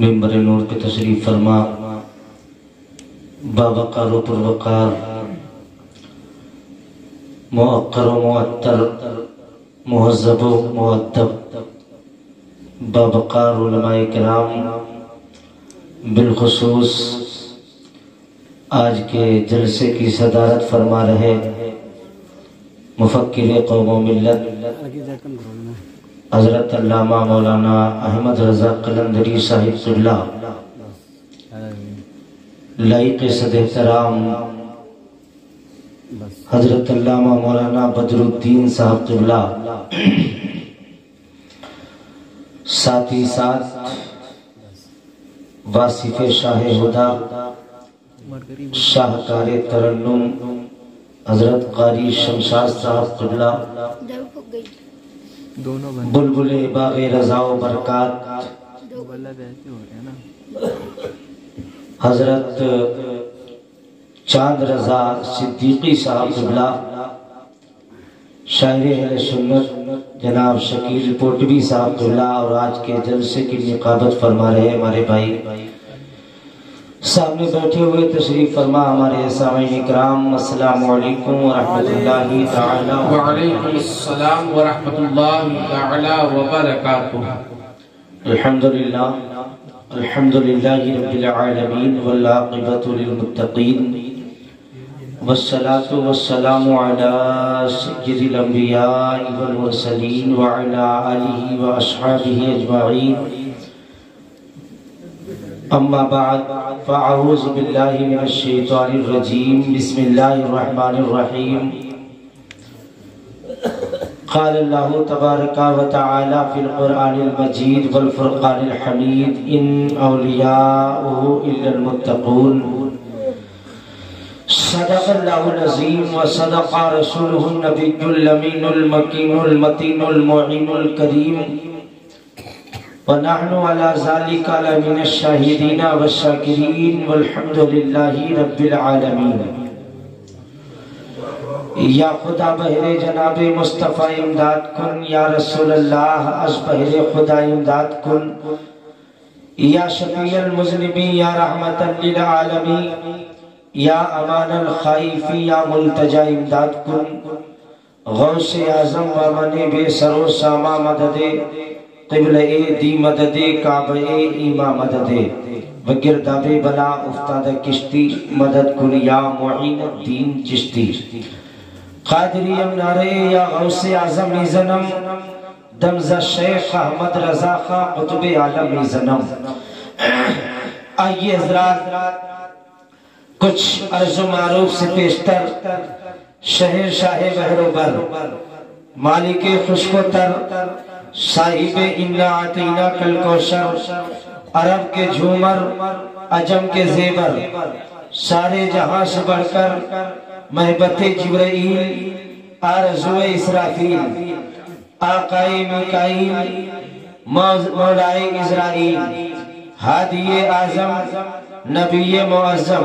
منبر نور پہ تشریف فرما باوقار و پروقار موقر و معطر مہذب و مؤدب باوقار علماء کرام، بالخصوص آج کے جلسے کی صدارت فرما رہے مفکر قوم و ملت حضرت علامہ مولانا احمد رضا قلندری صاحب اللہ، لائق صد احترام حضرت علامہ مولانا بدر الدین صاحب اللہ، ساتھ ہی ساتھ واصف شاہ ہدا شاہکار ترنم حضرت قاری شمشاد صاحب قبلہ، بلبل باغ رضا و برکات حضرت چاند رضا صدیقی صاحب قبلہ، شاعر اہل سنت جناب شکیل پوٹوی صاحب قبلہ، اور آج کے جلسے کی نقابت فرما رہے ہمارے بھائی سامنے بیٹھے ہوئے تشریف فرما ہمارے سامعین اکرام، السلام علیکم ورحمۃ اللہ تعالی وعلیکم السلام ورحمۃ اللہ تعالی وبرکاتہ۔ الحمدللہ الحمدللہ رب العالمین والعاقبۃ للمتقین والصلاة والسلام علی سید الانبیاء والمرسلین وعلی آلہ واصحابہ اجمعین، اما بعد فاعوذ باللہ من الشیطان الرجیم، بسم اللہ الرحمن الرحیم۔ قال اللہ تبارک و تعالی فی القرآن المجید والفرقان الحمید، ان اولیاءہ الا المتقون۔ صدق اللہ العظیم وصدق رسولہ النبی الامین المکین المتین المعین الکریم، ونحن على ذلك لمن الشاہدین والشاکرین والحمد للہ رب العالمین۔ یا خدا بہر جناب مصطفیٰ امداد کن، یا رسول اللہ از بہر خدا امداد کن، یا شفیع المذنبین یا رحمت للعالمین، یا امان الخائفین یا ملتجا امداد کن، غوث اعظم و من بے سر و ساما مدد، قبلہ دی مدد، کعبہ ایما مدد، وگرداب بلا افتاد کشتی مدد کن، یا معین الدین چشتی۔ قادری امنارے یا غوث اعظم زنم، دمزہ شیخ احمد رضا خان قطب عالم زنم۔ آئیے حضرات کچھ عرض و معروف سے پیشتر شہر شاہ بحر و بر، مالک خشک و تر، صاحب انا آتینا کل کوثر، عرب کے جھومر عجم کے زیور، سارے جہاں سے بڑھ کر محبت جبرائیل آرزو اسرافیل، آقائے میکائیل مولائے اسرائیل، ہادی اعظم نبی معظم،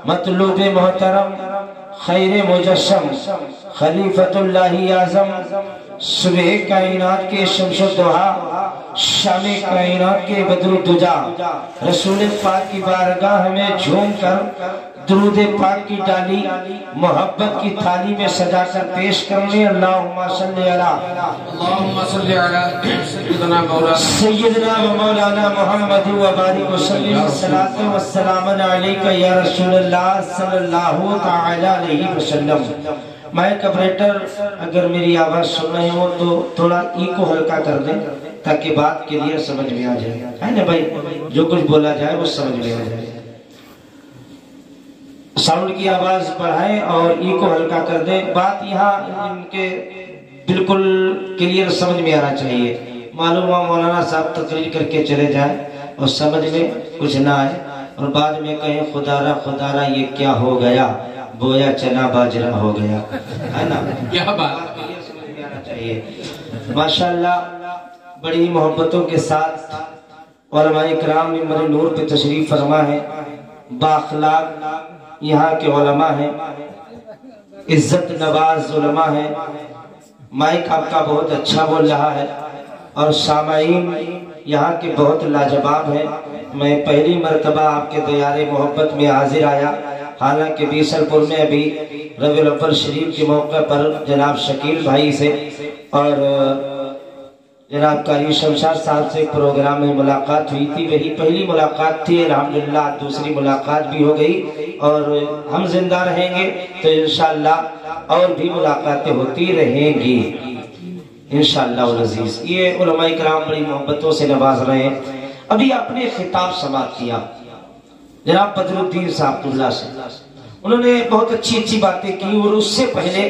مطلوب محترم خیر مجسم، خلیفۃ اللہ اعظم، صبح کائنات کے شمس و ضحیٰ، شام کائنات کے بدر الدجا، رسول پاک کی بارگاہ میں جھوم کر درود پاک کی ڈالی محبت کی تھالی میں سجا کر پیش کرنے، اللہم صلی علی سیدنا و مولانا محمد و بارک وسلم، الصلاۃ والسلام علیکہ یا رسول اللہ صلی اللہ تعالی علیہ وسلم۔ مائک آپریٹر اگر میری آواز سن رہے ہو تو تھوڑا ای کو ہلکا کر دیں تاکہ بات کلیئر سمجھ میں آ جائے، ہے نا بھائی؟ جو کچھ بولا جائے وہ سمجھ میں آ جائے۔ ساؤنڈ کی آواز بڑھائیں اور ای کو ہلکا کر دیں، بات یہاں ان کے بالکل کلیئر سمجھ میں آنا چاہیے۔ معلوم ہوا مولانا صاحب تقریر کر کے چلے جائیں اور سمجھ میں کچھ نہ آئے اور بعد میں کہیں خدا را یہ کیا ہو گیا، گویا چنا باجرا ہو گیا، ہے نا؟ کیا بات سمجھ میں آنا چاہیے۔ ماشاءاللہ بڑی محبتوں کے ساتھ علماء کرام منبر نور پہ تشریف فرما ہے، بااخلاق یہاں کے علماء ہیں، عزت نواز علماء ہیں، مائک آپ کا بہت اچھا بول رہا ہے اور سامعین یہاں کے بہت لاجواب ہیں. میں پہلی مرتبہ آپ کے دیار محبت میں حاضر آیا، حالانکہ بیسل پور میں ابھی ربیع الاول شریف کے موقع پر جناب شکیل بھائی سے اور جناب قاری شمشاد صاحب سے پروگرام میں ملاقات ہوئی تھی. وہی پہلی ملاقات تھی، الحمدللہ دوسری ملاقات بھی ہو گئی اور ہم زندہ رہیں گے تو انشاءاللہ اور بھی ملاقاتیں ہوتی رہیں گی انشاءاللہ العزیز. یہ علماء کرام بڑی محبتوں سے نواز رہے ہیں. ابھی آپ نے خطاب سماعت کیا جناب بدر الدین صاحب اللہ سے، انہوں نے بہت اچھی باتیں کی، اور اس سے پہلے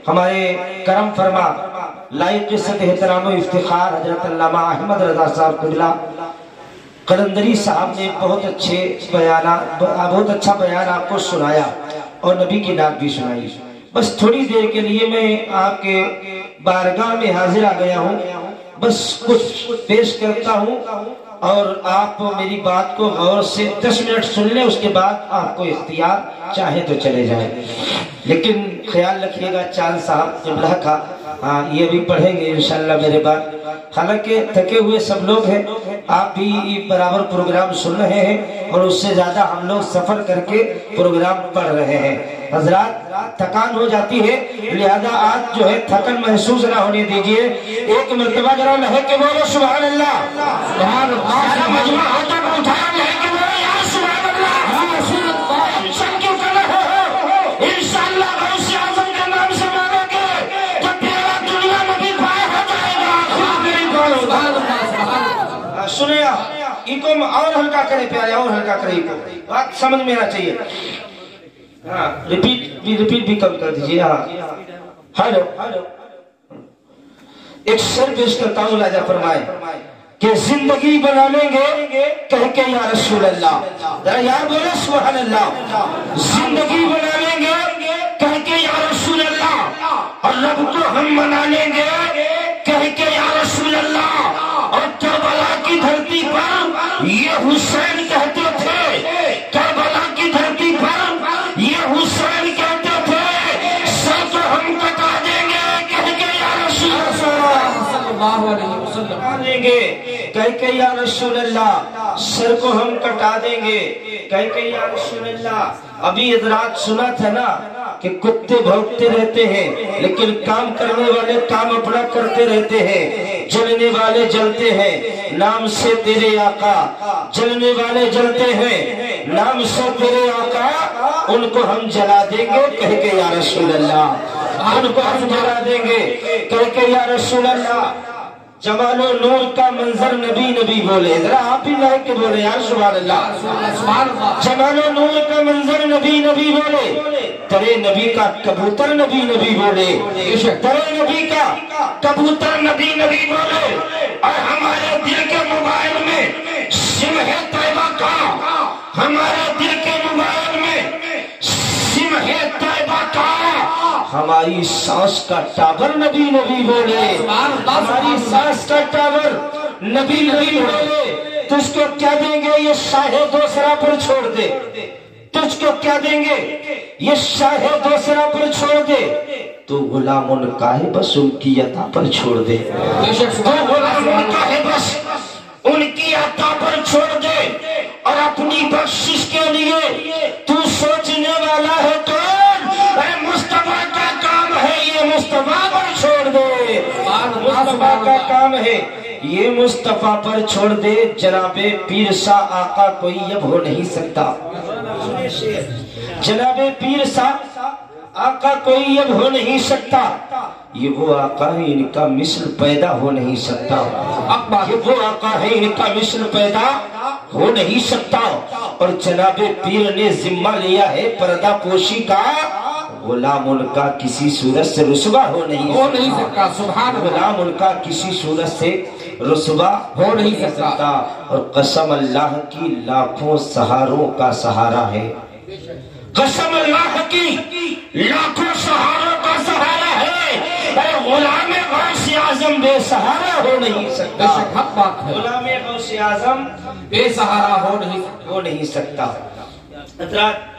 ہمارے کرم فرما لائق عزت احترام و افتخار حضرت علامہ احمد رضا صاحب قبلہ قلندری صاحب نے بہت اچھا بیان آپ کو سنایا اور نبی کی نعت بھی سنائی. بس تھوڑی دیر کے لیے میں آپ کے بارگاہ میں حاضر آ گیا ہوں، بس کچھ پیش کرتا ہوں اور آپ میری بات کو غور سے 10 منٹ سن لیں، اس کے بعد آپ کو اختیار چاہے تو چلے جائیں. لیکن خیال رکھیے گا چاند صاحب قبلہ کا، ہاں یہ بھی پڑھیں گے انشاءاللہ میرے بعد. حالانکہ تھکے ہوئے سب لوگ ہیں، آپ بھی برابر پروگرام سن رہے ہیں اور اس سے زیادہ ہم لوگ سفر کر کے پروگرام پڑھ رہے ہیں. حضرات تھکان ہو جاتی ہے، لہذا آج جو ہے تھکن محسوس نہ ہونے دیجئے. ایک مرتبہ ذرا لہے کے بولو سبحان اللہ. سبحان اللہ. سارا مجمع ہوتا ہے اٹھا لہے کے بولو یا سبحان اللہ. سب کیوں کر رہے ہو؟ انشاءاللہ غوث اعظم کے نام سے مانو گے تو تیرا دنیا میں بھی پائے ہو جائے گا. سنیں ان کو اور ہلکا کرے پیارے، اور ہلکا کرے، بات سمجھ میں آنا چاہیے. ہاں ریپیٹ بھی کم کر دیجئے. ہاں ہلو ایک شعر پیش کرتا ہوں، راجہ فرمائے کہ زندگی بنا لیں گے کہہ کے یا رسول اللہ. ذرا یار بولے سبحان اللہ. زندگی بنا لیں گے کہہ کے یا رسول اللہ، اور رب کو ہم منا لیں گے کہہ کے یا رسول اللہ. اور کربلا کی دھرتی پر یہ حسین کہتے تھے، کربلا کی دھرتی پر یہ حسین کہتے تھے، سر تو ہم کٹا دیں گے کہہ کے یا رسول اللہ صلی اللہ علیہ وسلم. کٹا دیں گے کہہ کے یا رسول اللہ، سر کو ہم کٹا دیں گے کہہ کے یا رسول اللہ. ابھی حضرات سنا تھا نا کہ کتے بھونکتے رہتے ہیں لیکن کام کرنے والے کام اپنا کرتے رہتے ہیں، جلنے والے جلتے ہیں نام سے تیرے آقا، جلنے والے جلتے ہیں نام سے تیرے آقا. ان کو ہم جلا دیں گے کہہ کے یا رسول اللہ، ان کو ہم جلا دیں گے کہہ کے یا رسول اللہ. جمال و نور کا منظر نبی نبی بولے، ذرا آپ بھی لائق کے بولے یار سبحان اللہ. جمال و نور کا منظر نبی نبی بولے، ترے نبی کا کبوتر نبی نبی بولے، ترے نبی کا کبوتر نبی نبی بولے. اور ہمارے دل کے موبائل میں سم ہے طیبہ کا، ہمارے دل کے موبائل میں سم ہے طیبہ کا. ہماری سانس کا ٹاور نبی نبی بولے، ہماری سانس کا ٹاور نبی نبی بولے. تجھ کو کیا دیں گے یہ شاہ دوسرا پر چھوڑ دے، تجھ کو کیا دیں گے یہ شاہ دوسرا پر چھوڑ دے. تو غلام ان کا ہے بس ان کی عطا پر چھوڑ دے، تو غلام ان کا ہے بس ان کی عطا پر چھوڑ دے. اور اپنی بخشش کے لیے تو سوچنے والا ہے تو مصطفیٰ کا کام ہے یہ مصطفیٰ پر چھوڑ دے، مصطفیٰ کا کام ہے یہ مصطفیٰ پر چھوڑ دے. جناب پیر سا آقا کوئی اب ہو نہیں سکتا، جناب پیر سا آقا کوئی اب ہو نہیں سکتا. یہ وہ آقا ہے ان کا مثل پیدا ہو نہیں سکتا، یہ وہ آقا ہے ان کا مثل پیدا ہو نہیں سکتا. اور جناب پیر نے ذمہ لیا ہے پردہ پوشی کا، غلام ان کا کسی صورت سے رسوا ہو نہیں سکتا. سبحان غلام ان کا کسی صورت سے رسوا ہو نہیں سکتا. اور قسم اللہ کی لاکھوں سہاروں کا سہارا ہے، قسم اللہ کی لاکھوں سہاروں کا سہارا ہے. غلام غوث اعظم بے سہارا ہو نہیں سکتا، غلام غوث اعظم بے سہارا ہو نہیں سکتا. حضرات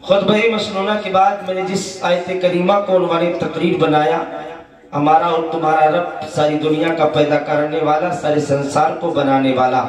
خطبہ مسنونہ کے بعد میں نے جس آیت کریمہ کو عنوان تقریر بنایا ہمارا اور تمہارا رب ساری دنیا کا پیدا کرنے والا، سارے سنسار کو بنانے والا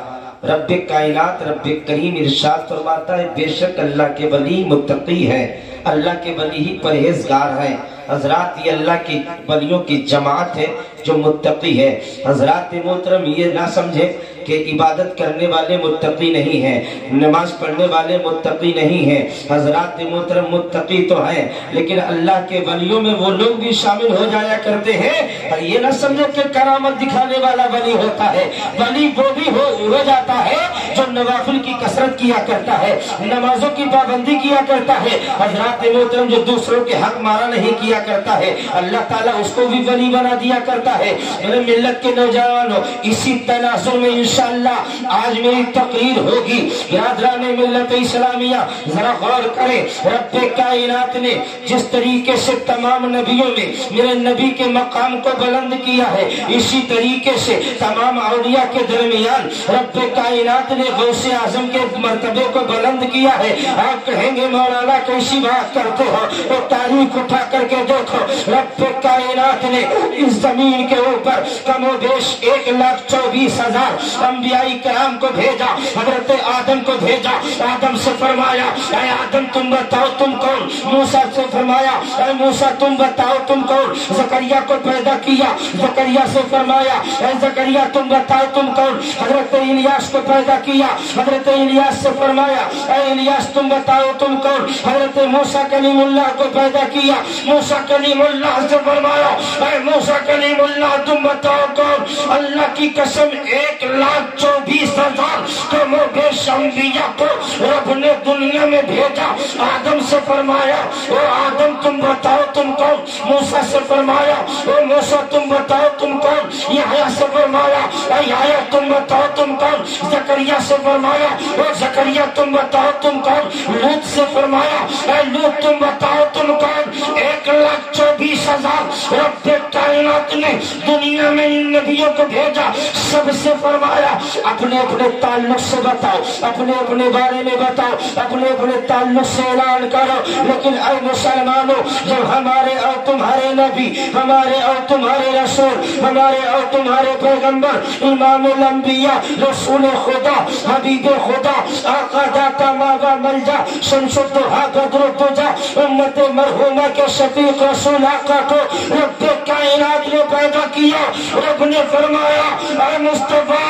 رب کائنات رب کریم ارشاد فرماتا ہے بے شک اللہ کے ولی متقی ہے، اللہ کے ولی ہی پرہیزگار ہیں۔ حضرات یہ اللہ کی ولیوں کی جماعت ہے جو متقی ہے۔ حضرات محترم یہ نہ سمجھے کہ عبادت کرنے والے متقی نہیں ہیں، نماز پڑھنے والے متقی نہیں ہیں۔ حضرات محترم متقی تو ہیں، لیکن اللہ کے ولیوں میں وہ لوگ بھی شامل ہو جایا کرتے ہیں۔ اور یہ نہ سمجھے کہ کرامت دکھانے والا ولی ہوتا ہے، ولی وہ بھی ہو جاتا ہے جو نوافل کی کثرت کیا کرتا ہے، نمازوں کی پابندی کیا کرتا ہے۔ حضرات محترم جو دوسروں کے حق مارا نہیں کیا کرتا ہے، اللہ تعالیٰ اس کو بھی ولی بنا دیا کرتا ہے۔ میرے ملت کے نوجوانوں، اسی تناسب میں انشاءاللہ آج میری تقریر ہوگی۔ برادران ملت اسلامیہ ذرا غور کریں، رب کائنات نے جس طریقے سے تمام نبیوں میں میرے نبی کے مقام کو بلند کیا ہے، اسی طریقے سے تمام اولیاء کے درمیان رب کائنات نے غوث اعظم کے مرتبے کو بلند کیا ہے۔ آپ کہیں گے مولانا کیسی بات کرتے ہو، وہ تاریخ اٹھا کر کے دیکھو، رب کائنات نے اس زمین کے اوپر کم و بیش 1,24,000 انبیاء کرام کو بھیجا۔ حضرت آدم کو بھیجا، آدم سے فرمایا اے آدم تم بتاؤ تم کون، موسیٰ سے فرمایا اے موسیٰ تم بتاؤ تم کون، زکریا کو پیدا کیا، زکریا سے فرمایا اے زکریا تم بتاؤ تم کون، حضرت الیاس کو پیدا کیا، حضرت الیاس سے فرمایا اے الیاس تم بتاؤ تم کون، حضرت موسیٰ کلیم اللہ کو پیدا کیا، موسیٰ کلیم اللہ سے فرمایا اے موسیٰ کلیم اللہ تم بتاؤ کون۔ اللہ کی قسم 1,24,000 کم و بیش انبیاء کو رب نے دنیا میں بھیجا۔ آدم سے فرمایا او آدم تم بتاؤ تم کون، موسیٰ سے فرمایا او موسیٰ تم بتاؤ تم کون، یحییٰ سے فرمایا اے یحییٰ تم بتاؤ تم کون، زکریا سے فرمایا او زکریا تم بتاؤ تم کون، لوط سے فرمایا اے لوط تم بتاؤ تم کون۔ 1,24,000 رب کائنات نے دنیا میں ان نبیوں کو بھیجا۔ سب سے فرمایا اپنے اپنے تعلق سے بتاؤ، اپنے اپنے بارے میں بتاؤ، اپنے اپنے تعلق سے اعلان کرو۔ لیکن اے مسلمانوں، جب ہمارے اور تمہارے نبی، ہمارے اور تمہارے رسول، ہمارے اور تمہارے پیغمبر، امام الانبیاء، رسول خدا، حبیب خدا، آقا داتا ماوا ملجا، شمس الضحیٰ بدر الدجا، امت مرحومہ کے شفیق رسول آقا کو رب کائنات نے پیدا کیا۔ رب نے فرمایا اے مصطفیٰ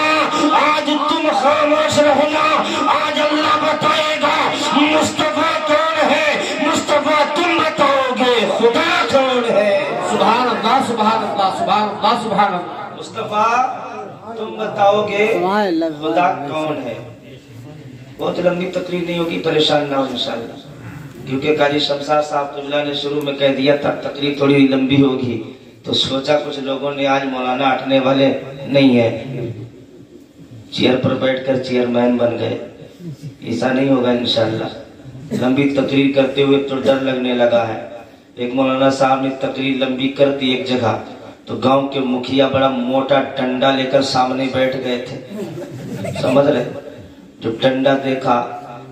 آج تم خاموش رہنا، آج اللہ بتائے گا مصطفیٰ کون ہے، مصطفیٰ تم بتاؤ گے خدا کون ہے۔ سبحان اللہ سبحان اللہ سبحان اللہ سبحان اللہ۔ مصطفیٰ تم بتاؤ گے خدا کون ہے۔ بہت لمبی تقریر نہیں ہوگی، پریشان نہ ہو انشاءاللہ، کیونکہ قاری شمشاد صاحب قبلہ نے شروع میں کہہ دیا تھا تقریر تھوڑی لمبی ہوگی، تو سوچا کچھ لوگوں نے آج مولانا ہٹنے والے نہیں ہیں، چیئر پر بیٹھ کر چیئرمین بن گئے۔ ایسا نہیں ہوگا انشاءاللہ۔ لمبی تقریر کرتے ہوئے تو ڈر لگنے لگا ہے۔ ایک مولانا صاحب نے تقریر لمبی کر دی ایک جگہ، تو گاؤں کے مکھیا بڑا موٹا ڈنڈا لے کر سامنے بیٹھ گئے تھے، سمجھ رہے؟ جو ڈنڈا دیکھا،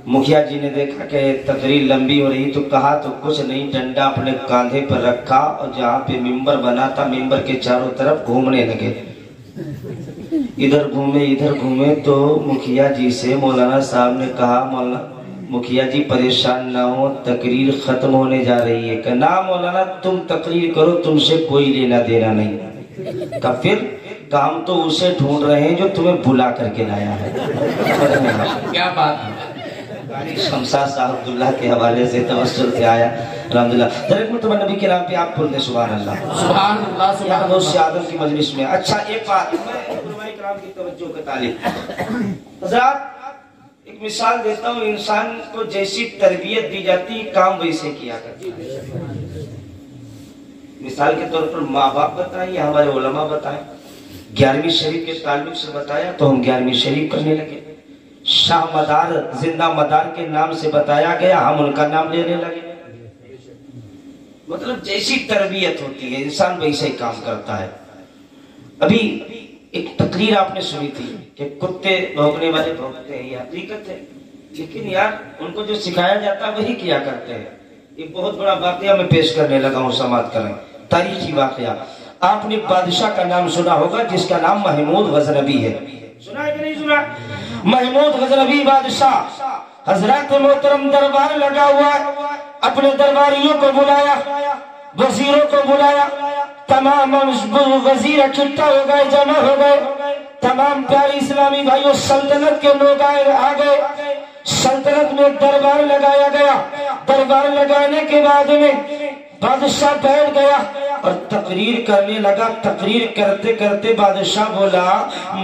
مکھیا جی نے دیکھا کہ تقریر لمبی ہو رہی، تو کہا تو کچھ نہیں، ڈنڈا اپنے کاندھے پر رکھا اور جہاں پہ ممبر بنا تھا ممبر کے چاروں طرف گھومنے لگے، ادھر گھومے تو مکھیا جی سے مولانا صاحب نے کہا مولانا مکھیا جی پریشان نہ ہو، تقریر ختم ہونے جا رہی ہے۔ کہ نہ مولانا تم تقریر کرو، تم سے کوئی لینا دینا نہیں۔ کہ پھر ہم تو اسے ڈھونڈ رہے ہیں جو تمہیں بلا کر کے لایا ہے۔ کیا بات ہے۔ شمشاد صاحب عبداللہ کے حوالے سے توسل سے آیا الحمدللہ۔ ذرا مرتبہ نبی کے نام پہ آپ بول دیں سبحان اللہ سبحان اللہ سبحان اللہ۔ غوث اعظم کی مجلس میں۔ اچھا ایک بات میں علماء کرام کی توجہ کا طالب حضرات ایک مثال دیتا ہوں، انسان کو جیسی تربیت دی جاتی کام ویسے کیا کرتا ہے۔ مثال کے طور پر ماں باپ بتائیں یا ہمارے علماء بتائیں، 11ویں شریف کے تعلق سے بتایا تو ہم 11ویں شریف کرنے لگے، شاہ مدار زندہ مدار کے نام سے بتایا گیا ہم ان کا نام لینے لگے۔ مطلب جیسی تربیت ہوتی ہے انسان ویسے ہی کام کرتا ہے۔ ابھی ایک تقریر آپ نے سنی تھی کہ کتے بھونکنے والے بھونکتے ہیں، یہ حقیقت ہے، لیکن یار ان کو جو سکھایا جاتا ہے وہی کیا کرتے ہیں۔ ایک بہت بڑا واقعہ میں پیش کرنے لگا ہوں، سماعت کریں، تاریخی واقعہ۔ آپ نے بادشاہ کا نام سنا ہوگا جس کا نام محمود غزنوی ہے، سنا ہے کہ نہیں سنا؟ محمود غزنوی بادشاہ حضرات محترم دربار لگا ہوا ہے، اپنے درباریوں کو بلایا، وزیروں کو بلایا، تمام وزیر اکٹھا ہو گئے، جمع ہو گئے، تمام پیارے اسلامی بھائیوں سلطنت کے لوگ آ گئے، سلطنت میں دربار لگایا گیا۔ دربار لگانے کے بعد میں بادشاہ بیٹھ گیا اور تقریر کرنے لگا۔ تقریر کرتے کرتے بادشاہ بولا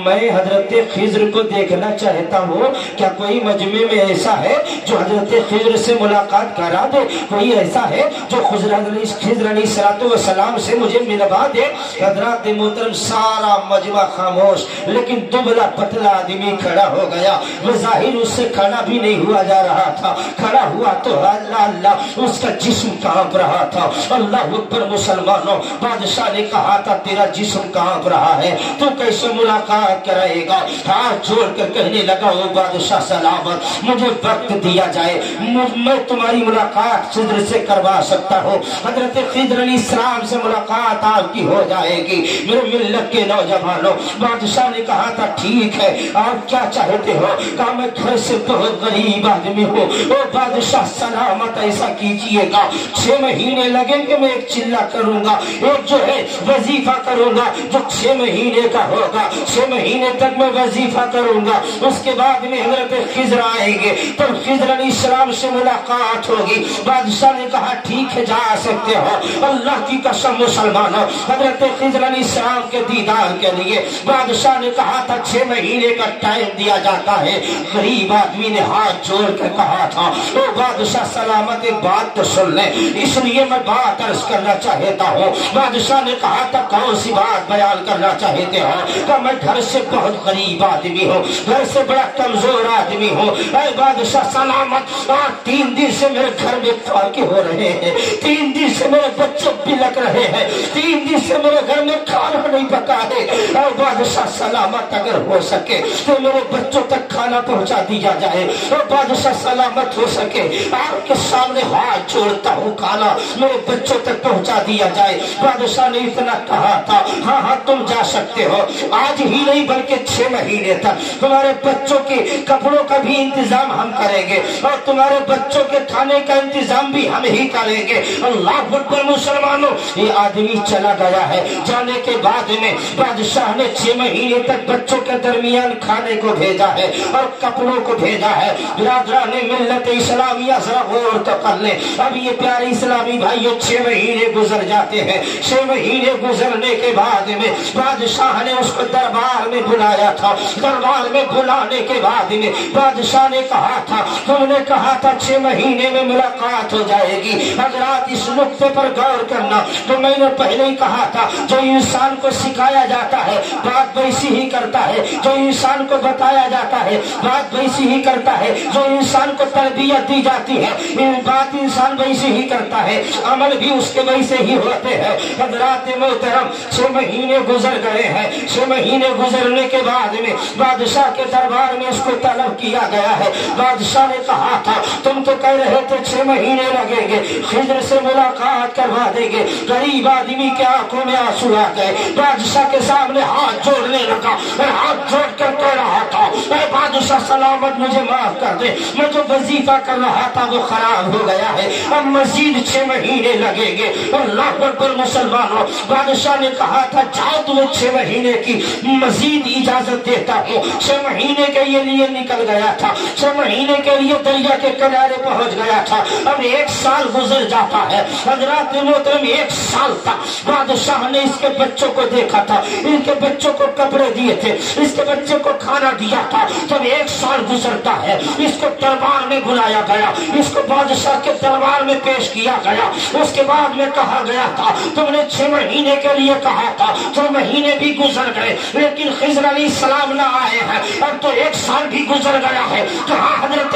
میں حضرت خضر کو دیکھنا چاہتا ہوں، کیا کوئی مجمع میں ایسا ہے جو حضرت خضر سے ملاقات کرا دے؟ کوئی ایسا ہے جو خضر علیہ السلام سے مجھے ملوا دے؟ حضرات محترم سارا مجمع خاموش، لیکن دبلا پتلا آدمی کھڑا ہو گیا، بظاہر اس سے کھڑا بھی نہیں ہوا جا رہا تھا، کھڑا ہوا تو اللہ اللہ اس کا جسم کانپ رہا تھا۔ اللہ اکبر مسلمانوں، بادشاہ نے کہا تھا تیرا جسم کانپ رہا ہے، تو کیسے ملاقات کرائے گا؟ ہاتھ جوڑ کر کہنے لگا او بادشاہ سلامت، مجھے وقت دیا جائے، میں تمہاری ملاقات خضر سے کروا سکتا ہوں، حضرت خضر علیہ السلام سے ملاقات آپ کی ہو جائے گی۔ میرے ملت کے نوجوانوں، بادشاہ نے کہا تھا ٹھیک ہے، آپ کیا چاہتے ہو؟ کہا میں گھر سے بہت غریب آدمی ہوں، او بادشاہ سلامت ایسا کیجئے گا 6 مہینے لگیں گے، میں ایک چلہ کروں گا، ایک جو ہے وظیفہ کروں گا جو 6 مہینے کا ہوگا، 6 مہینے تک میں وظیفہ کروں گا، اس کے بعد میں حضرت خضر آئیں گے، تب خضر علیہ السلام سے ملاقات ہوگی۔ بادشاہ نے کہا ٹھیک ہے، جا سکتے ہو۔ اللہ کی قسم مسلمانوں، حضرت خضر علیہ السلام کے دیدار کے لیے بادشاہ نے کہا تھا 6 مہینے کا ٹائم دیا جاتا ہے۔ غریب آدمی نے ہاتھ جوڑ کر کہا تھا او بادشاہ سلامت ایک بات تو سن لیں، اس لیے میں بات عرض کرنا چاہتا ہوں۔ بادشاہ نے کہا تھا کون سی بات بیان کرنا چاہتے ہو؟ کہ میں گھر سے بہت غریب آدمی ہوں، گھر سے بڑا کمزور آدمی ہوں، اے بادشاہ سلامت، اور 3 دن سے میرے گھر میں فاقے ہو رہے ہیں، 3 دن سے میرے بچے بلک رہے ہیں، 3 دن سے میرے گھر میں کھانا نہیں پکا ہے، اے بادشاہ سلامت اگر ہو سکے تو میرے بچوں تک کھانا پہنچا دیا جائے، اور بادشاہ سلامت ہو سکے آپ کے سامنے ہاتھ جوڑتا ہوں کھانا میرے بچوں تک پہنچا دیا جائے۔ بادشاہ نے اتنا کہا تھا ہاں ہاں تم جا سکتے ہو، آج ہی نہیں بلکہ 6 مہینے تک تمہارے بچوں کے کپڑوں کا بھی انتظام ہم کریں گے، اور تمہارے بچوں کے کھانے کا انتظام بھی ہم ہی کریں گے۔ اللہ اکبر مسلمانوں، یہ آدمی چلا گیا ہے، جانے کے بعد میں بادشاہ نے 6 مہینے تک بچوں کے درمیان کھانے کو بھیجا ہے اور کپڑوں کو بھیجا ہے۔ برادران ملت اسلامیہ ذرا غور تو کر لیں، اب یہ پیارے اسلامی بھائیوں 6 مہینے گزر جاتے ہیں، 6 مہینے گزرنے کے بعد میں بادشاہ نے اس کو دربار میں بلایا تھا۔ دربار میں بلانے کے بعد میں بادشاہ نے کہا تھا تم نے کہا تھا 6 مہینے میں ملاقات ہو جائے گی، حضرات اس نقطے پر غور کرنا، تو میں نے پہلے ہی کہا تھا جو انسان کو سکھایا جاتا ہے بات ویسی ہی کرتا ہے، جو انسان کو بتایا جاتا ہے بات ویسی ہی کرتا ہے، جو انسان کو تربیت دی جاتی ہے بات انسان ویسی ہی کرتا ہے، عمل بھی اس کے ویسے ہی ہوتے ہیں۔ حضرات محترم 6 مہینے گزر گئے ہیں، 6 مہینے گزرنے کے بعد میں بادشاہ کے دربار میں اس کو طلب کیا گیا ہے۔ بادشاہ نے کہا تھا تم تو کہہ رہے تھے 6 مہینے لگیں گے، خضر سے ملاقات کروا دیں گے۔ غریب آدمی کے آنکھوں میں آنسو آ گئے، بادشاہ کے سامنے ہاتھ جوڑنے لگا اور ہاتھ جوڑ کر کہہ رہا تھا اے بادشاہ سلامت مجھے معاف کر دے، میں جو وظیفہ کر رہا تھا وہ خراب ہو گیا ہے، اب مزید 6 مہینے لگیں گے۔ اللہ اکبر مسلمانوں، بادشاہ نے کہا تھا جاؤ تمہیں 6 مہینے کی مزید اجازت دیتا ہوں۔ 6 مہینے کے لیے نکل گیا تھا، 6 مہینے کے لیے دریا کے کنارے پہنچ گیا تھا، اب 1 سال گزر جاتا ہے۔ حضرات محترم 1 سال تک بادشاہ نے اس کے بچوں کو دیکھا تھا، ان کے بچوں کو کپڑے دیے تھے، اس کے بچے کو کھانا دیا تھا۔ جب 1 سال گزرتا ہے اس کو دربار میں بلایا گیا، اس کو بادشاہ کے دربار میں پیش کیا گیا، اس کے بعد میں کہا گیا تھا تم نے 6 مہینے کے لیے کہا تھا، 6 مہینے بھی گزر گئے لیکن خضر علیہ السلام نہ آئے ہیں، اب تو 1 سال بھی گزر گیا ہے، کہاں حضرت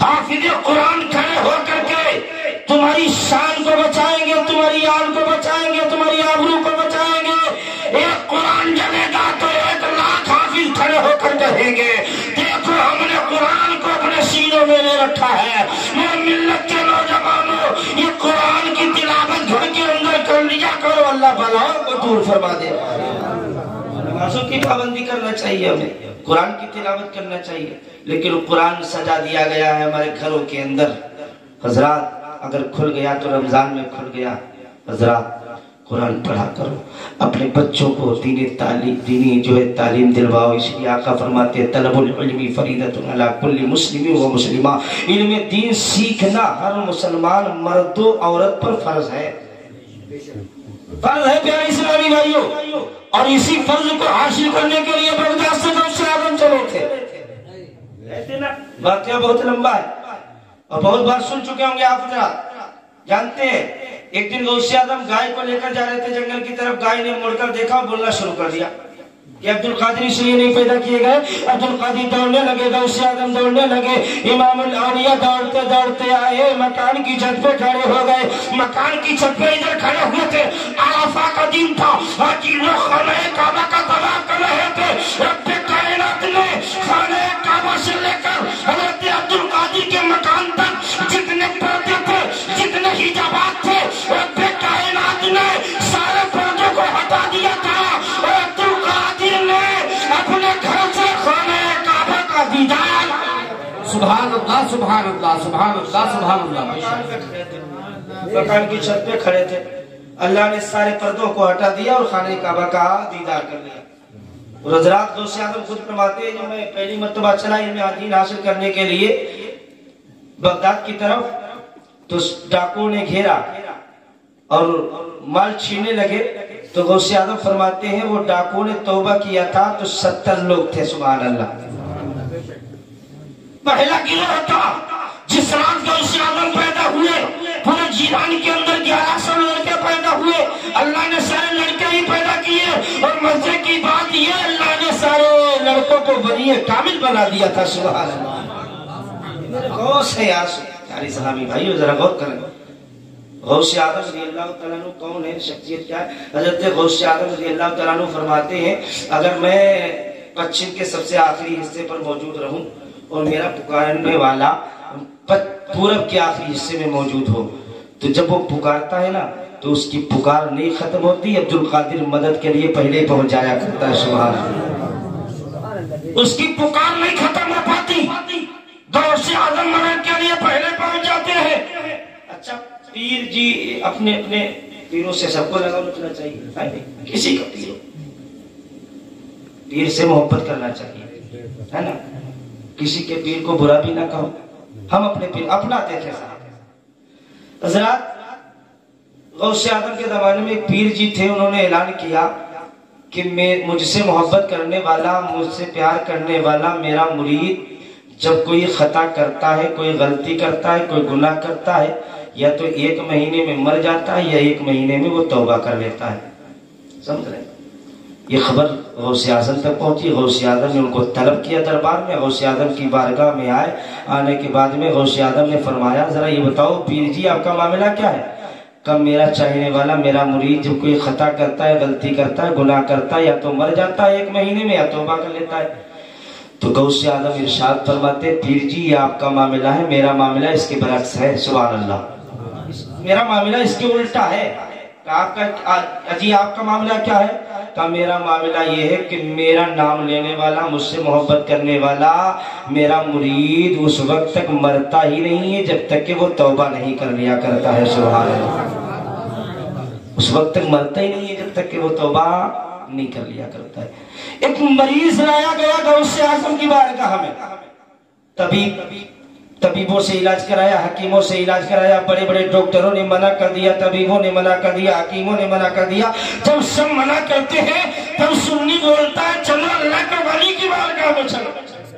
حافظ قرآن کھڑے ہو کر کے تمہاری شان کو بچائیں گے، تمہاری آل کو بچائیں گے، تمہاری آبرو کو بچائیں گے۔ ایک قرآن جلے گا تو 1 لاکھ حافظ کھڑے ہو کر کہیں گے دیکھو ہم نے قرآن کو اپنے سینوں میں لے رکھا ہے۔ میرے ملت کے نوجوانوں، یہ قرآن کی تلاوت گھر کے اندر کر لیا کرو، اللہ بلاؤں کو دور فرما دے۔ نمازوں کی پابندی کرنا چاہیے، ہمیں قرآن کی تلاوت کرنا چاہیے، لیکن قرآن سجا دیا گیا ہے ہمارے گھروں کے اندر۔ حضرات اگر کھل گیا تو رمضان میں کھل گیا، حضرات قرآن پڑھا کرو، اپنے بچوں کو دینی جو ہے تعلیم دلواؤ۔ اس لیے آقا فرماتے ہیں طلب العلم فریضۃ علی کل مسلم و مسلمہ، علم دین سیکھنا ہر مسلمان مرد و عورت پر فرض ہے، فرض ہے پیارے اسلامی بھائیوں۔ اور اسی فرض کو حاصل کرنے کے لیے بغداد سے غوث اعظم چلے تھے۔ واقعہ بہت لمبا ہے اور بہت بار سن چکے ہوں گے آپ حضرات، جانتے ہیں۔ ایک دن غوث اعظم گائے کو لے کر جا رہے تھے جنگل کی طرف، گائے نے مڑ کر دیکھا اور بولنا شروع کر دیا کہ عبد القادر اس لیے نہیں پیدا کیے گئے۔ عبد القادر دوڑنے لگے، غوث اعظم دوڑنے لگے، امام الاولیاء دوڑتے دوڑتے آئے، مکان کی چھت پہ کھڑے ہو گئے۔ مکان کی چھت پہ ادھر کھڑے ہوئے تھے، عرفہ کا دن تھا، حاجی لوگ خانہ کعبہ کا طواف کر رہے تھے۔ رب کائنات نے خانہ کعبہ سے لے کر حضرت عبد القادر کے مکان تک جتنے پردے تھے، جتنے حجابات تھے، رب کائنات نے سارے پردوں کو ہٹا دیا تھا۔ عبد القادر نے اپنے گھر سے خانہ کعبہ کا دیدار۔ سبحان اللہ سبحان اللہ سبحان اللہ سبحان اللہ۔ مکان کی چھت پہ کھڑے تھے، اللہ نے سارے پردوں کو ہٹا دیا اور خانہ کعبہ کا دیدار کر لیا۔ اور حضرات غوث اعظم خود فرماتے ہیں جب میں پہلی مرتبہ چلا علم دین حاصل کرنے کے لیے بغداد کی طرف، تو ڈاکوؤں نے گھیرا اور مال چھیننے لگے، تو غوث اعظم فرماتے ہیں وہ ڈاکوؤں نے توبہ کیا تھا تو 70 لوگ تھے، سبحان اللہ۔ پہلا گروہ تھا جس رات غوث اعظم پیدا ہوئے، پورے جیلان کے اندر 1100 لڑکے پیدا ہوئے، اللہ نے سارے لڑکے ہی پیدا کیے۔ اور مزے کی بات یہ اللہ نے سارے لڑکوں کو بنی کامل بنا دیا تھا، سبحان اللہ۔ غور سے یار اسلامی بھائیو ذرا غور کریں، غوث اعظم رضی اللہ تعالیٰ عنہ کون ہے، شخصیت کیا ہے؟ حضرت غوث اعظم رضی اللہ تعالیٰ عنہ فرماتے ہیں اگر میں پچھم کے سب سے آخری حصے پر موجود رہوں اور میرا پکارنے والا پورب کے آخری حصے میں موجود ہو، تو جب وہ پکارتا ہے نا تو اس کی پکار نہیں ختم ہوتی، عبد القادر مدد کے لیے پہلے ہی پہنچ جایا کرتا ہے، سبحان اللہ۔ اس کی پکار نہیں ختم ہو پاتی، غوث اعظم مدد کے لیے پہلے پہنچ جاتے ہیں۔ اچھا پیر جی اپنے اپنے پیروں سے سب کو لگاؤ رکھنا چاہیے، کسی کا پیر سے محبت کرنا چاہیے، ہے نا؟ کسی کے پیر کو برا بھی نہ کہو، ہم اپنے پیر اپنا دیکھیں صاحب۔ حضرات غوث اعظم کے زمانے میں ایک پیر جی تھے، انہوں نے اعلان کیا کہ مجھ سے محبت کرنے والا، مجھ سے پیار کرنے والا میرا مرید جب کوئی خطا کرتا ہے، کوئی غلطی کرتا ہے، کوئی گناہ کرتا ہے، یا تو 1 مہینے میں مر جاتا ہے یا 1 مہینے میں وہ توبہ کر لیتا ہے، سمجھ رہے؟ یہ خبر غوث اعظم تک پہنچی، غوث اعظم نے ان کو طلب کیا دربار میں، غوث اعظم کی بارگاہ میں آئے، آنے کے بعد میں غوث اعظم نے فرمایا ذرا یہ بتاؤ پیر جی آپ کا معاملہ کیا ہے؟ کہ میرا چاہنے والا میرا مرید جب کوئی خطا کرتا ہے، غلطی کرتا ہے، گناہ کرتا ہے، یا تو مر جاتا ہے 1 مہینے میں یا توبہ کر لیتا ہے۔ تو غوث اعظم ارشاد فرماتے پیر جی یہ آپ کا معاملہ ہے، میرا معاملہ اس کے برعکس ہے، سبحان اللہ، میرا معاملہ اس کے الٹا ہے۔ آپ کا معاملہ کیا ہے؟ کہ میرا معاملہ یہ ہے کہ میرا نام لینے والا، مجھ سے محبت کرنے والا میرا مرید اس وقت تک مرتا ہی نہیں ہے جب تک کہ وہ توبہ نہیں کر لیا کرتا ہے، سبحان اللہ۔ اس وقت تک مرتا ہی نہیں ہے جب تک کہ وہ توبہ نہیں کر لیا کرتا ہے۔ ایک مریض لایا گیا غوث اعظم کی بارگاہ میں، طبیبوں سے علاج کرایا، حکیموں سے علاج کرایا، بڑے بڑے ڈاکٹروں نے منع کر دیا، طبیبوں نے منع کر دیا، حکیموں نے منع کر دیا۔ جب سب منع کرتے ہیں تب سنی بولتا ہے چلو اللہ کے ولی کی بارگاہ میں چلو،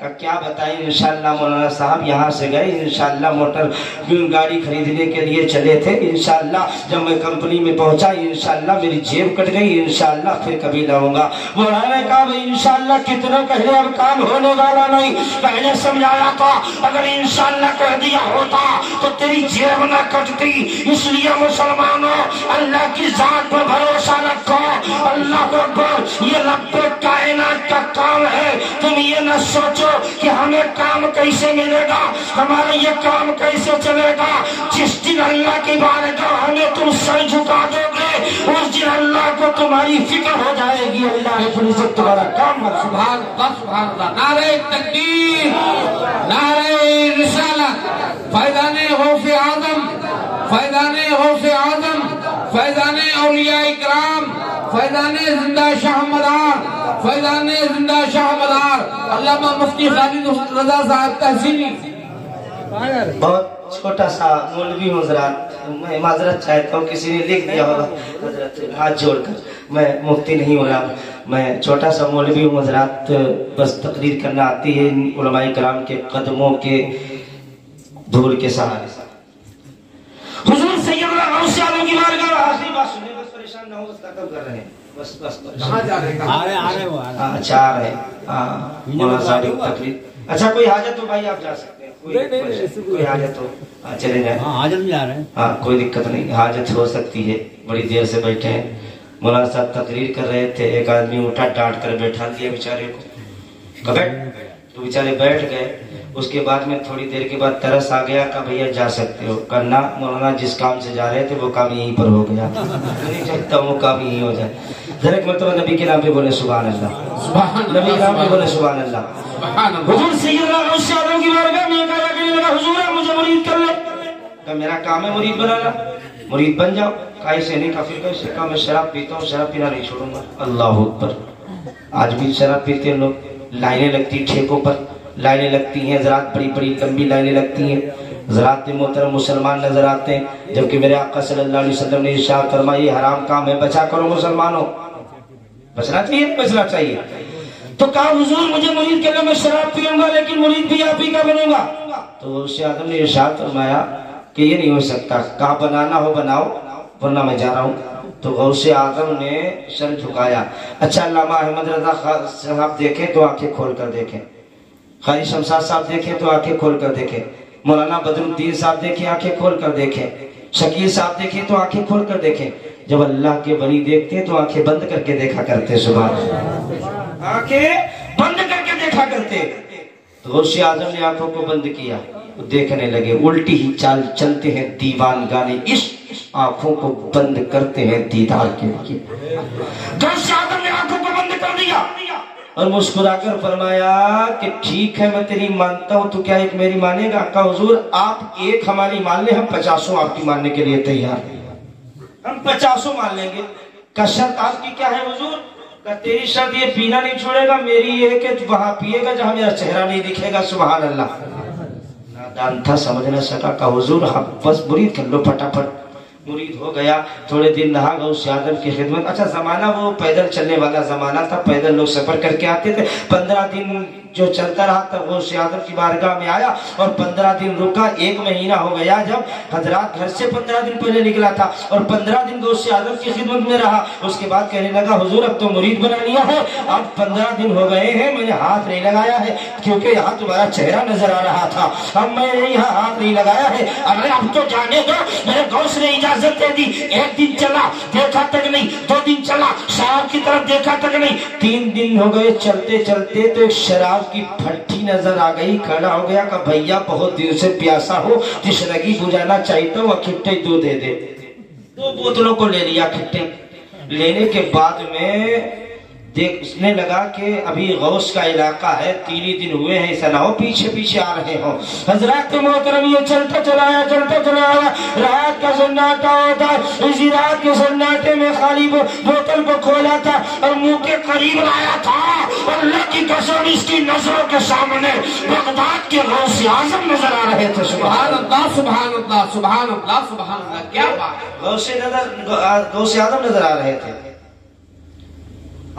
کہ کیا بتائیں انشاءاللہ مولانا صاحب یہاں سے گئے انشاءاللہ موٹر گاڑی خریدنے کے لیے چلے تھے انشاءاللہ جب میں کمپنی میں پہنچا انشاءاللہ میری جیب کٹ گئی انشاءاللہ پھر کبھی لاؤں گا۔ مولانا نے کہا بھئی انشاءاللہ کتنا کہے اب کام ہونے والا نہیں، پہلے سمجھایا تھا اگر انشاءاللہ کہہ دیا ہوتا تو تیری جیب نہ کٹتی، اس لیے مسلمانوں اللہ کی ذات پر بھروسہ رکھو۔ اللہ اکبر، یہ رب کائنات کا کام ہے، تم یہ نہ سوچو کہ ہمیں کام کیسے ملے گا، ہمارا یہ کام کیسے چلے گا۔ جس دن اللہ کی بارگاہ ہمیں تم سر جھکا دو گے اس دن اللہ کو تمہاری فکر ہو جائے گی، اللہ رب العزت تمہارا کام ہے۔ سبحان اللہ سبحان اللہ، نعرہ تکبیر، نعرہ رسالت، فیضان غوث اعظم، فیضان غوث اعظم، فیضان اولیاء کرام، فیضان زندہ شاہ مدار، فیضان زندہ شاہ مدار علامہ مفتی خالد رضا صاحب تحسینی۔ بہت چھوٹا سا مولوی ہوں حضرات، میں معذرت چاہتا ہوں کسی نے لکھ دیا ہوگا حضرت ہاتھ جوڑ کر، میں مفتی نہیں ہو رہا، میں چھوٹا سا مولوی ہوں حضرات، بس تقریر کرنا آتی ہے علماء کرام کے قدموں کے دھول کے سہارے۔ حضور سیدنا غوث اعظم کی بارگاہ میں آخری بات سنیں، بس پریشان نہ ہو، بس ختم کر رہے ہیں، بس کہاں جا رہے ہیں؟ آ رہے وہ اچھا آ رہے ہیں مولانا صاحب تقریر۔ اچھا کوئی حاجت ہو بھائی آپ جا سکتے ہیں، کوئی حاجت ہو چلے جائیں، حاجت میں جا رہے ہیں، ہاں کوئی دقت نہیں، حاجت ہو سکتی ہے، بڑی دیر سے بیٹھے ہیں۔ مولانا صاحب تقریر کر رہے تھے، ایک آدمی اٹھا ڈانٹ کر بیٹھا دیا بیچارے کو، تو بیچارے بیٹھ گئے۔ اس کے بعد میں تھوڑی دیر کے بعد ترس آ گیا کہ بھیا جا سکتے ہو، کرنا مولانا جس کام سے جا رہے تھے وہ کام یہیں پر ہو گیا، نہیں چاہتا وہ کام یہیں ہو جائے۔ ذرا ایک مرتبہ نبی کے نام پہ بولے سبحان اللہ، نبی کے نام پہ بولے سبحان اللہ۔ حضور سیدنا غوث اعظم کی بارگاہ میں کہا کہ حضور مجھے مرید کر لے، کہ میرا کام ہے مرید بنانا، مرید بن جاؤ۔ کہا ایسے نہیں، کافر کا اسے کہا میں شراب پیتا ہوں، شراب پینا نہیں چھوڑوں گا۔ اللہ اکبر، آج بھی شراب پیتے ہیں لوگ، لائنیں لگتی ٹھیکوں پر، لائنیں لگتی ہیں حضرات، بڑی بڑی لمبی لائنیں لگتی ہیں حضرات، محترم مسلمان نظر آتے ہیں، جبکہ میرے آقا صلی اللہ علیہ وسلم نے ارشاد فرمایا یہ حرام کام ہے، بچا کرو مسلمانوں، بچنا چاہیے، بچنا چاہیے۔ تو کہا حضور مجھے مرید کے لیے میں شراب پیوں گا لیکن مرید بھی آپ ہی کا بنوں گا۔ تو غوث اعظم نے ارشاد فرمایا کہ یہ نہیں ہو سکتا، کہا بنانا ہو بناؤ ورنہ میں جا رہا ہوں۔ تو غوث اعظم نے سر جھکایا۔ اچھا علامہ احمد رضا صاحب دیکھیں تو آنکھیں کھول کر دیکھیں، قاری شمشاد صاحب دیکھیں تو آنکھیں کھول کر دیکھیں، مولانا بدر الدین صاحب دیکھیں آنکھیں کھول کر دیکھیں، شکیل صاحب دیکھیں تو آنکھیں کھول کر دیکھیں۔ جب اللہ کے ولی دیکھتے تو آنکھیں بند کر کے دیکھا کرتے، سبحان اللہ، آنکھیں بند کر کے دیکھا کرتے۔ غوث اعظم نے آنکھوں کو بند کیا، دیکھنے لگے، الٹی ہی چال چلتے ہیں دیوان گانے عشق، آنکھوں کو بند کرتے ہیں دیدار کے لیے۔ غوث اعظم نے آنکھوں کو بند کر دیا اور مسکرا کر فرمایا کہ ٹھیک ہے میں تیری مانتا ہوں، تو کیا ایک میری مانے گا؟ کہا حضور آپ ایک ہماری مان لیں، ہم 50 آپ کی ماننے کے لیے تیار ہیں، ہم 50 مان لیں گے۔ کہ شرط آپ کی کیا ہے حضور؟ کہ تیری شرط یہ پینا نہیں چھوڑے گا، میری یہ کہ وہاں پیے گا جہاں میرا چہرہ نہیں دکھے گا، سبحان اللہ۔ نادان تھا، سمجھ نہ سکا، کہ حضور بس مرید کر لو، پھٹافٹ مرید ہو گیا۔ تھوڑے دن رہا غوث اعظم کی خدمت۔ اچھا زمانہ وہ پیدل چلنے والا زمانہ تھا، پیدل لوگ سفر کر کے آتے تھے۔ 15 دن جو چلتا رہا تب غوث اعظم کی بارگاہ میں آیا اور 15 دن رکا، 1 مہینہ ہو گیا جب حضرات گھر سے 15 دن پہلے نکلا تھا اور 15 دن غوث اعظم کی خدمت میں رہا۔ اس کے بعد کہنے لگا حضور اب تو مرید بنا لیا ہے، اب 15 دن ہو گئے ہیں میں نے ہاتھ نہیں لگایا ہے کیونکہ یہاں تمہارا چہرہ نظر آ رہا تھا، اب میں نے یہاں ہاتھ نہیں لگایا ہے، ارے اب تو جانے دو۔ میرے غوث نے اجازت دے دی، 1 دن چلا دیکھا تک نہیں، 2 دن چلا شراب کی طرف دیکھا تک نہیں، 3 دن ہو گئے چلتے چلتے تو ایک شراب کی پھٹی نظر آ گئی، کھڑا ہو گیا کہ بھیا بہت دن سے پیاسا ہو، تشنگی بجھانا چاہتا ہوں، کھٹے 2 دے دے۔ 2 بوتلوں کو لے لیا کھٹے، لینے کے بعد میں دیکھنے لگا کہ ابھی غوث کا علاقہ ہے، 3 ہی دن ہوئے ہیں، ایسا نہ ہو پیچھے پیچھے آ رہے ہوں۔ حضرات محترم یہ چلتا چلا آیا، رات کا سناٹا ہوتا ہے، اسی رات کے سناٹے میں خالی بوتل کو کھولا تھا اور منہ کے قریب لایا تھا، اللہ کی قسم اس کی نظروں کے سامنے بغداد کے غوث اعظم نظر آ رہے تھے۔ سبحان اللہ سبحان اللہ سبحان اللہ سبحان اللہ، کیا بات! غوث اعظم نظر آ رہے تھے۔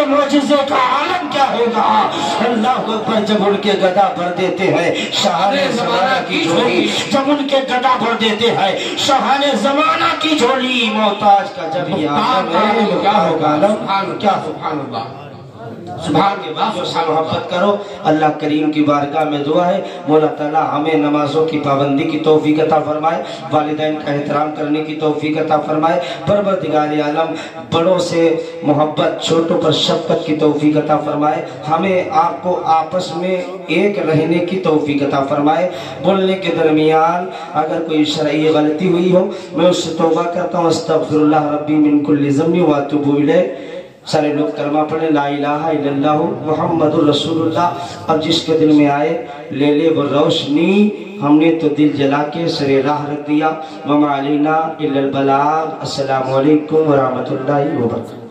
کے معجزے کا عالم کیا ہوگا. اللہ اکبر. جب ان کے گدا بھر دیتے ہیں شاہان زمانہ کی جھولی, جب ان کے گدا بھر دیتے ہیں شاہان زمانہ کی جھولی, محتاج کا جب یہ عالم ہے کیا ہوگا عالم. کیا سبحان اللہ سبحان کے بعد محبت کرو. اللہ کریم کی بارگاہ میں دعا ہے مولا تعالیٰ ہمیں نمازوں کی پابندی کی توفیق عطا فرمائے, والدین کا احترام کرنے کی توفیق عطا فرمائے. پروردگار عالم بڑوں سے محبت, چھوٹوں پر شفقت کی توفیق عطا فرمائے. ہمیں آپ کو آپس میں ایک رہنے کی توفیق عطا فرمائے. بولنے کے درمیان اگر کوئی شرعی غلطی ہوئی ہو میں اس سے توبہ کرتا ہوں. استغفر اللہ ربی من کل ذنب واتوب الیہ. سارے لوگ کلمہ پڑھیں لا الہ الا اللہ محمد الرسول اللہ. اب جس کے دل میں آئے لے لے وہ روشنی, ہم نے تو دل جلا کے سر راہ رکھ دیا. وما علینا الا البلاغ. السلام علیکم ورحمۃ اللہ وبرکاتہ.